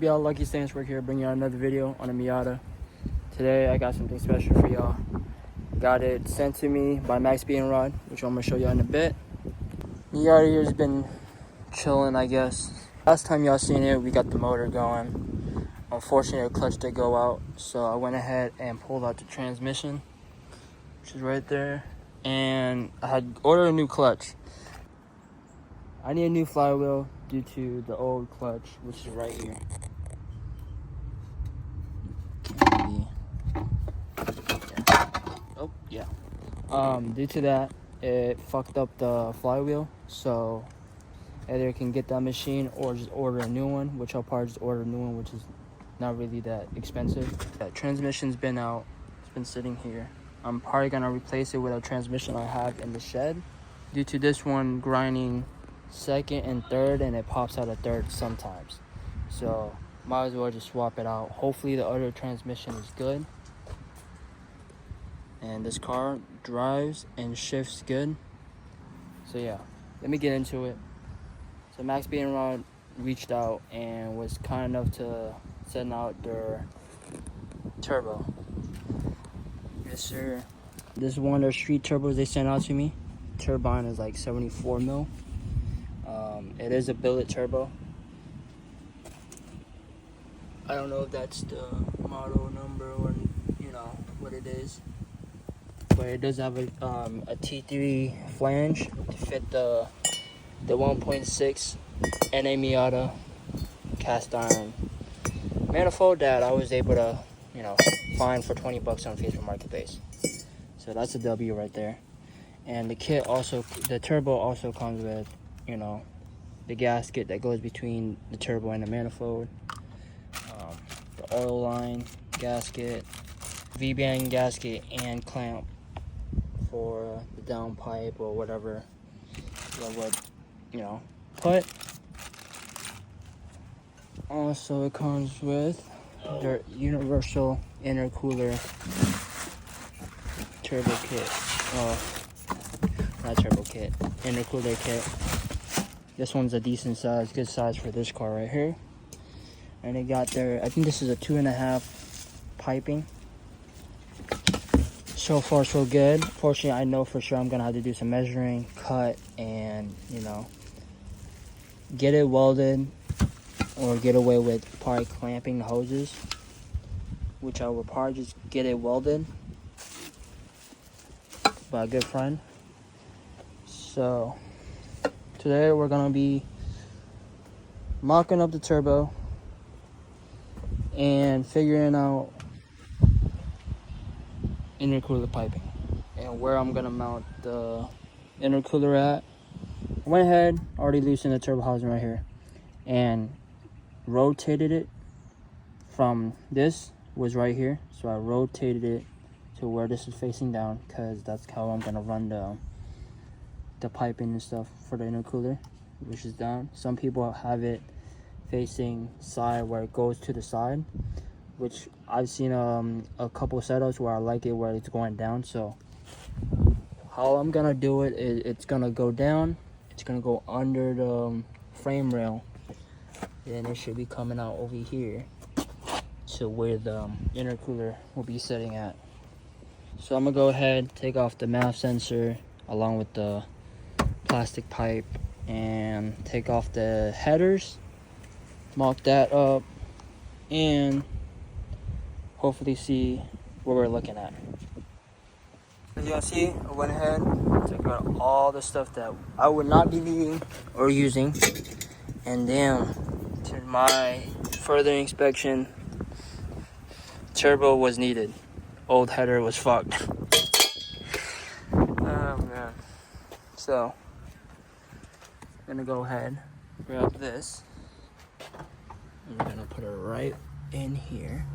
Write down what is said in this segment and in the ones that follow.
Y'all, Lucky Stanswork here, bringing out another video on a Miata. Today I got something special for y'all. Got it sent to me by MaXpeedingsRod, which I'm gonna show y'all in a bit. Miata here's been chilling, I guess. Last time y'all seen it, we got the motor going. Unfortunately, the clutch did go out, so I went ahead and pulled out the transmission, which is right there. And I had ordered a new clutch. I need a new flywheel due to the old clutch, which is right here. Oh yeah. Due to that, it fucked up the flywheel, so either I can get that machine or just order a new one, which I'll probably just order a new one, which is not really that expensive. That transmission's been out. It's been sitting here. I'm probably gonna replace it with a transmission I have in the shed. Due to this one grinding second and third, and it pops out a third sometimes, so might as well just swap it out. Hopefully the other transmission is good, and this car drives and shifts good. So yeah, let me get into it. So MaXpeedingsRod reached out and was kind enough to send out their turbo. Yes sir. This is one of their street turbos they sent out to me. Turbine is like 74 mil. It is a billet turbo. I don't know if that's the model number or what it is, but it does have a T3 flange to fit the 1.6 NA Miata cast iron manifold that I was able to find for 20 bucks on Facebook Marketplace. So that's a W right there. And the kit also, the turbo also comes with the gasket that goes between the turbo and the manifold, the oil line gasket, V-band gasket, and clamp for the downpipe or whatever you would put. Also, it comes with their universal intercooler turbo kit. Not turbo kit, intercooler kit. This one's a decent size, good size for this car right here. And they got their, I think this is a 2.5 piping. So far so good. Fortunately, I know for sure I'm gonna have to do some measuring, cut, and get it welded, or get away with probably clamping the hoses, which I will probably just get it welded by a good friend. So today we're gonna be mocking up the turbo and figuring out intercooler piping and where I'm gonna mount the intercooler at. I went ahead, already loosened the turbo housing right here and rotated it from this was right here, so I rotated it to where this is facing down, because that's how I'm gonna run the piping and stuff for the intercooler, which is down. Some people have it facing side where it goes to the side, which I've seen a couple setups where I like it where it's going down. So how I'm gonna do it is it's gonna go down, it's gonna go under the frame rail, and it should be coming out over here to where the intercooler will be sitting at. So I'm gonna go ahead, take off the MAF sensor along with the plastic pipe, and take off the headers, mock that up, and hopefully see what we're looking at. As y'all see, I went ahead, took out all the stuff that I would not be needing or using, and then to my further inspection, turbo was needed. Old header was fucked. Oh man. So I'm gonna go ahead, grab this, and we're gonna put it right in here.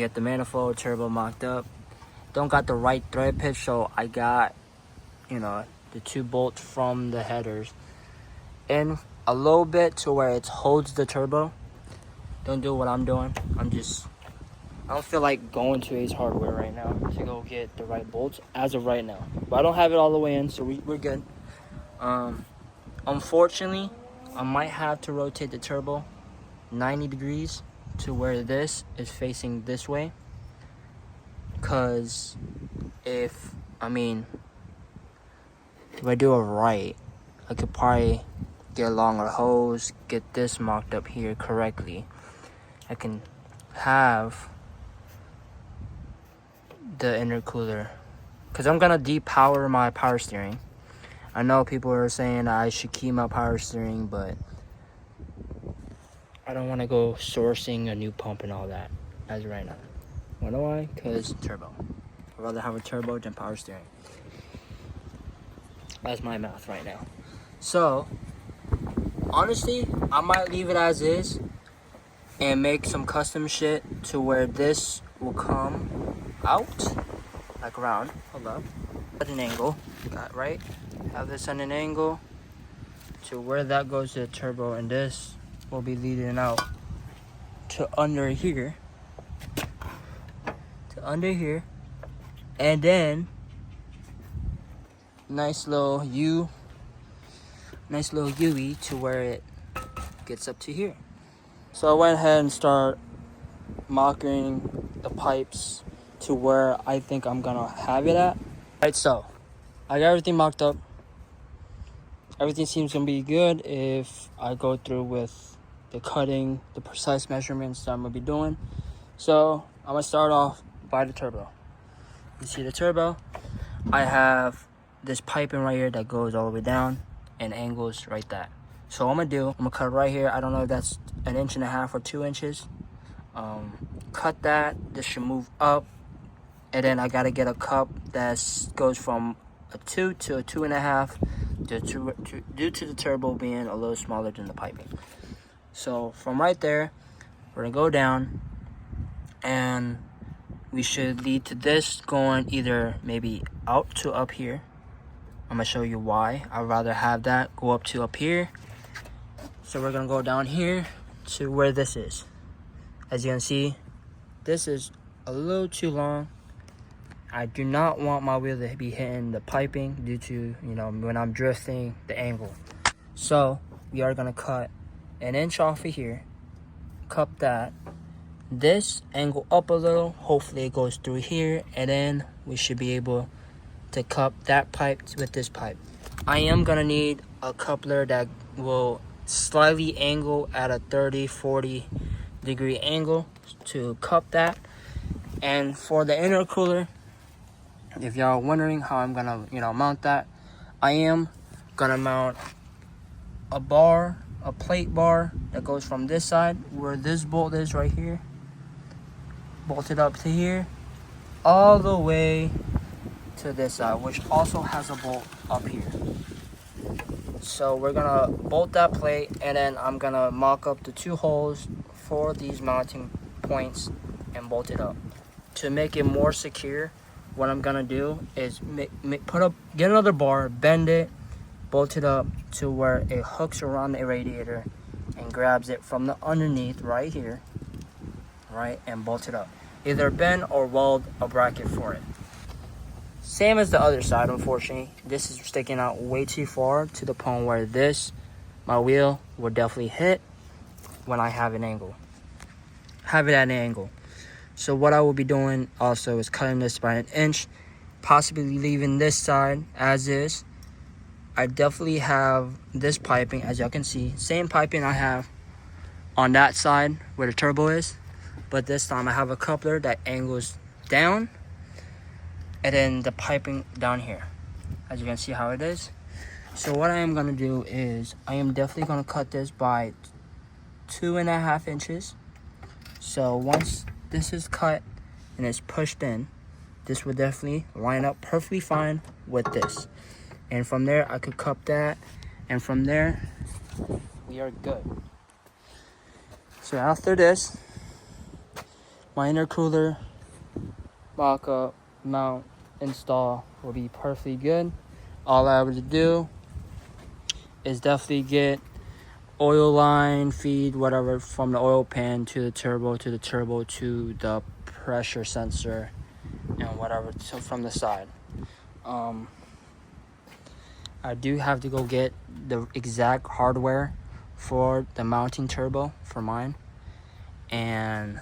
get the manifold turbo mocked up. Don't got the right thread pitch, so I got, you know, the 2 bolts from the headers in a little bit to where it holds the turbo. Don't do what I'm doing. I don't feel like going to Ace Hardware right now to go get the right bolts as of right now. But I don't have it all the way in, so we're good. Unfortunately, I might have to rotate the turbo 90 degrees to where this is facing this way. Because if I do it right, I could probably get a longer hose, get this mocked up here correctly. I can have the intercooler, because I'm gonna depower my power steering. I know people are saying I should keep my power steering, but I don't want to go sourcing a new pump and all that as of right now. Wanna know why? Because turbo. I'd rather have a turbo than power steering. That's my math right now. So honestly, I might leave it as is and make some custom shit to where this will come out like around. Hold up. At an angle. Got right. Have this at an angle to where that goes to the turbo, and this will be leading out to under here. And then nice little U to where it gets up to here. So I went ahead and start mocking the pipes to where I think I'm gonna have it at. Right, so I got everything mocked up. Everything seems gonna be good if I go through with the cutting, the precise measurements that I'm gonna be doing. So I'm gonna start off by the turbo. You see the turbo? I have this piping right here that goes all the way down and angles right that. So what I'm gonna do, I'm gonna cut right here. I don't know if that's 1.5 inches or 2 inches. Cut that. This should move up, and then I gotta get a cup that goes from a 2 to a 2.5 due to the turbo being a little smaller than the piping. So from right there, we're gonna go down, and we should lead to this going either maybe out to up here. I'm gonna show you why I'd rather have that go up to up here. So we're gonna go down here to where this is. As you can see, this is a little too long. I do not want my wheel to be hitting the piping due to, you know, when I'm drifting, the angle. So we are gonna cut 1 inch off of here, cup that, this angle up a little, hopefully it goes through here, and then we should be able to cup that pipe with this pipe. I am gonna need a coupler that will slightly angle at a 30-40 degree angle to cup that. And for the intercooler, if y'all are wondering how I'm gonna, you know, mount that, I am gonna mount a plate bar that goes from this side where this bolt is right here, bolted up to here, all the way to this side, which also has a bolt up here. So we're gonna bolt that plate, and then I'm gonna mock up the 2 holes for these mounting points and bolt it up. To make it more secure, what I'm gonna do is get another bar, bend it, bolt it up to where it hooks around the radiator and grabs it from the underneath right here, right, and bolt it up. Either bend or weld a bracket for it. Same as the other side, unfortunately. This is sticking out way too far to the point where my wheel will definitely hit when I have an angle. Have it at an angle. So what I will be doing also is cutting this by 1 inch, possibly leaving this side as is. I definitely have this piping, as y'all can see, same piping I have on that side where the turbo is, but this time I have a coupler that angles down, and then the piping down here, as you can see how it is. So what I am gonna do is I am definitely gonna cut this by 2.5 inches. So once this is cut and it's pushed in, this will definitely line up perfectly fine with this. And from there I could cup that, and from there we are good. So after this, my intercooler, mockup, mount, install will be perfectly good. All I have to do is definitely get oil line, feed, whatever, from the oil pan to the turbo to the pressure sensor, and whatever from the side. I do have to go get the exact hardware for the mounting turbo for mine, and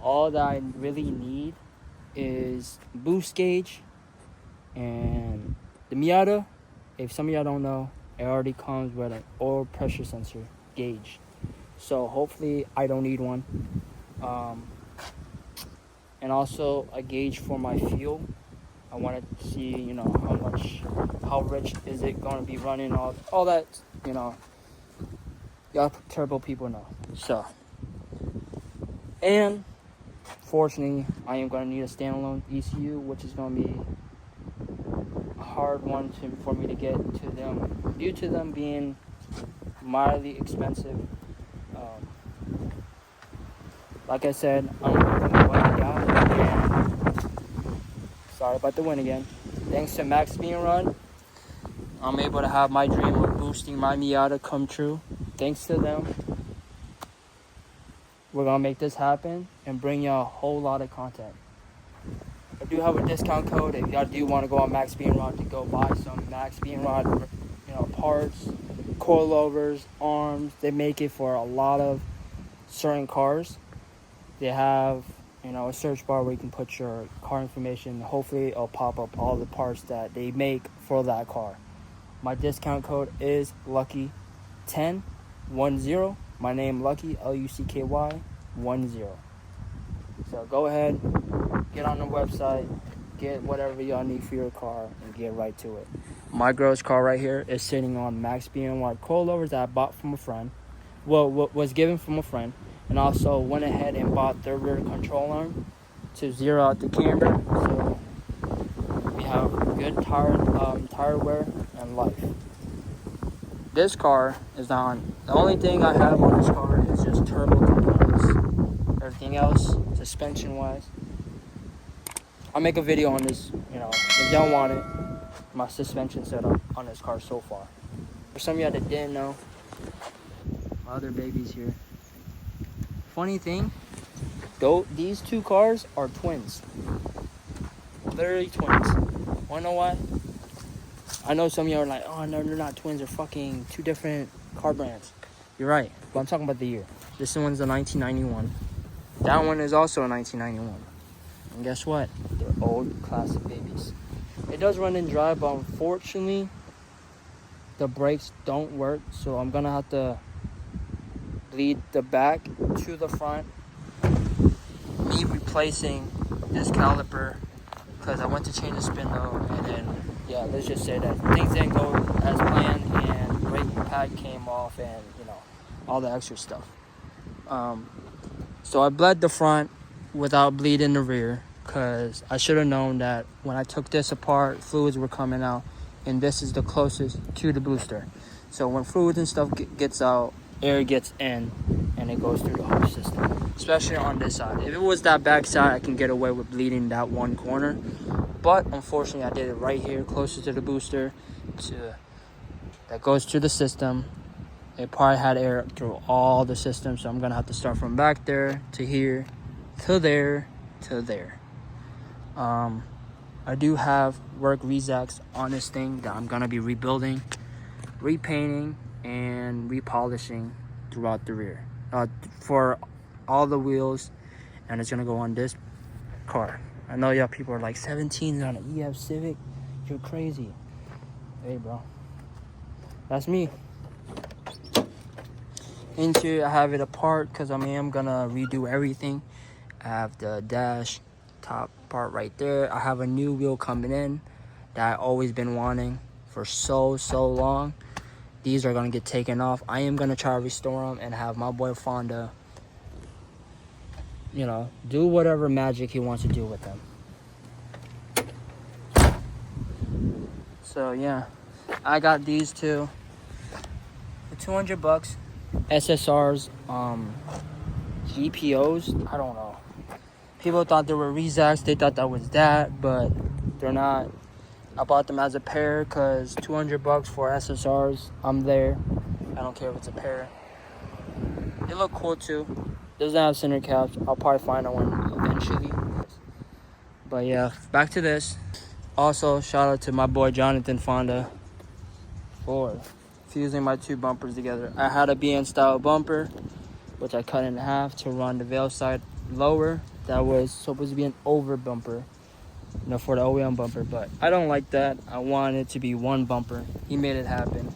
all that I really need is boost gauge and the Miata. If some of y'all don't know, it already comes with an oil pressure sensor gauge, so hopefully I don't need one. And also a gauge for my fuel. I want to see, how rich is it going to be running, all that, y'all turbo people know. So, and fortunately, I am going to need a standalone ECU, which is going to be a hard one for me to get to them, due to them being mildly expensive. Like I said, I'm going to what I got, and sorry about the wind again. Thanks to MaXpeedingsRod, I'm able to have my dream of boosting my Miata come true. Thanks to them, we're going to make this happen and bring y'all a whole lot of content. I do have a discount code if y'all do want to go on MaXpeedingsRod to go buy some MaXpeedingsRod, parts, coilovers, arms. They make it for a lot of certain cars. They have, a search bar where you can put your car information. Hopefully it'll pop up all the parts that they make for that car. My discount code is Lucky1010. My name Lucky, Lucky 10. So go ahead, get on the website, get whatever y'all need for your car, and get right to it. My girl's car right here is sitting on MaXpeedingsRod coilovers that I bought from a friend. Well, was given from a friend. And also went ahead and bought the rear control arm to zero out the camber. So we have good tire wear and life. This car is on. The only thing I have on this car is just turbo components. Everything else, suspension wise, I'll make a video on this. If y'all want it, my suspension setup on this car so far. For some of y'all that didn't know, my other baby's here. Funny thing, though, these two cars are twins. Literally twins. Wanna know why? I know some of you are like, oh no, they're not twins, they're fucking two different car brands. You're right, but I'm talking about the year. This one's a 1991. That one is also a 1991. And guess what? They're old classic babies. It does run and drive, but unfortunately, the brakes don't work, so I'm gonna have to bleed the back to the front. Me replacing this caliper because I went to change the spindle, and then let's just say that things didn't go as planned, and brake pad came off, and all the extra stuff. So I bled the front without bleeding the rear because I should have known that when I took this apart, fluids were coming out, and this is the closest to the booster. So when fluids and stuff gets out, air gets in and it goes through the whole system, especially on this side. If it was that back side, I can get away with bleeding that one corner, but unfortunately I did it right here, closest to the booster, that goes to the system. It probably had air through all the systems, so I'm gonna have to start from back there to here to there to there. I do have work rezacs on this thing that I'm gonna be rebuilding, repainting, and repolishing throughout the rear for all the wheels, and it's gonna go on this car. I know y'all people are like, 17 on an EF Civic, you're crazy. Hey bro, that's me. Interior, I have it apart because I'm gonna redo everything. I have the dash top part right there. I have a new wheel coming in that I've always been wanting for so long. These are gonna get taken off. I am gonna try to restore them and have my boy Fonda, do whatever magic he wants to do with them. So yeah, I got these two for $200. SSRs. GPOs. I don't know. People thought they were Rezacs. They thought that was that, but they're not. I bought them as a pair because $200 for SSRs. I'm there. I don't care if it's a pair. They look cool too. Doesn't have center caps. I'll probably find one eventually. But yeah, back to this. Also, shout out to my boy Jonathan Fonda for fusing my two bumpers together. I had a BN style bumper, which I cut in half to run the veil side lower. That was supposed to be an over bumper, you know, for the OEM bumper, but I don't like that. I want it to be one bumper. He made it happen.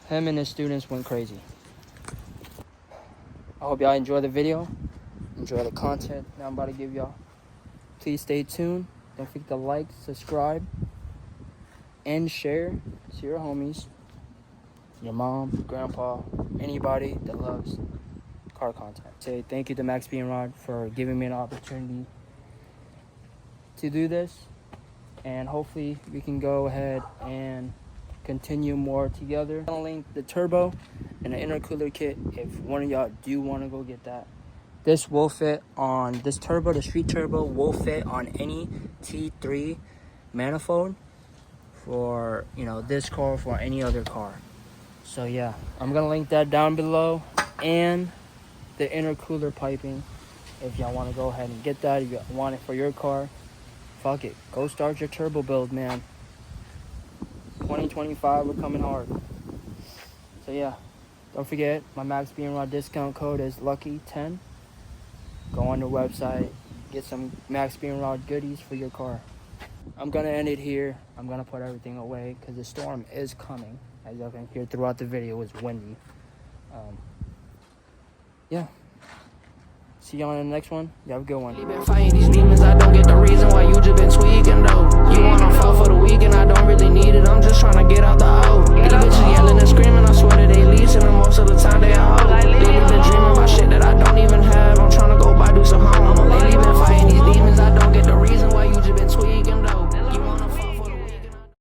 Him and his students went crazy. I hope y'all enjoy the video, enjoy the content that I'm about to give y'all. Please stay tuned. Don't forget to like, subscribe, and share to your homies, your mom, grandpa, anybody that loves car content. Say thank you to MaXpeedingsRod for giving me an opportunity to do this, and hopefully we can go ahead and continue more together. I'm gonna link the turbo and the intercooler kit if one of y'all do want to go get that. This will fit on this turbo. The street turbo will fit on any T3 manifold for, you know, this car, for any other car. So yeah, I'm gonna link that down below, and the intercooler piping if y'all want to go ahead and get that. If you want it for your car, fuck it, go start your turbo build, man. 2025, we're coming hard. So yeah, don't forget, my MaXpeedingsRod discount code is lucky10. Go on the website, get some MaXpeedingsRod goodies for your car. I'm gonna end it here. I'm gonna put everything away because the storm is coming. As y'all can hear throughout the video, it's windy. Yeah. See y'all in the next one. You have a good one. You been fighting these demons, I don't get the reason why you just been tweaking though. You wanna fall for the weekend, I don't really need it. I'm just trying to get out the